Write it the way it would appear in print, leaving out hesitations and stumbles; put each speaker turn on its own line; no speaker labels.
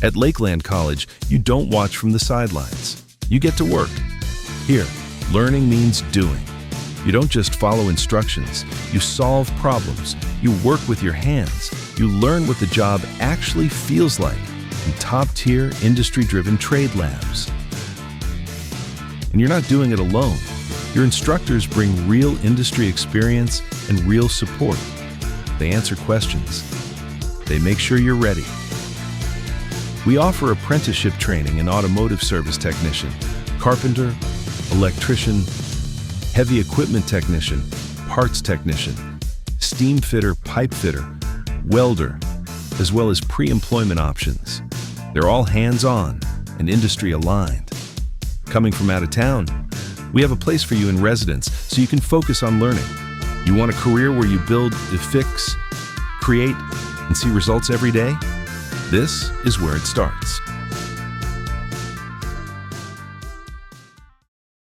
At Lakeland College, you don't watch from the sidelines. You get to work. Here, learning means doing. You don't just follow instructions. You solve problems. You work with your hands. You learn what the job actually feels like in top-tier, industry-driven trade labs. And you're not doing it alone. Your instructors bring real industry experience and real support. They answer questions. They make sure you're ready. We offer apprenticeship training in automotive service technician, carpenter, electrician, heavy equipment technician, parts technician, steam fitter, pipe fitter, welder, as well as pre-employment options. They're all hands-on and industry aligned. Coming from out of town, we have a place for you in residence so you can focus on learning. You want a career where you build, fix, create, and see results every day? This is where it starts.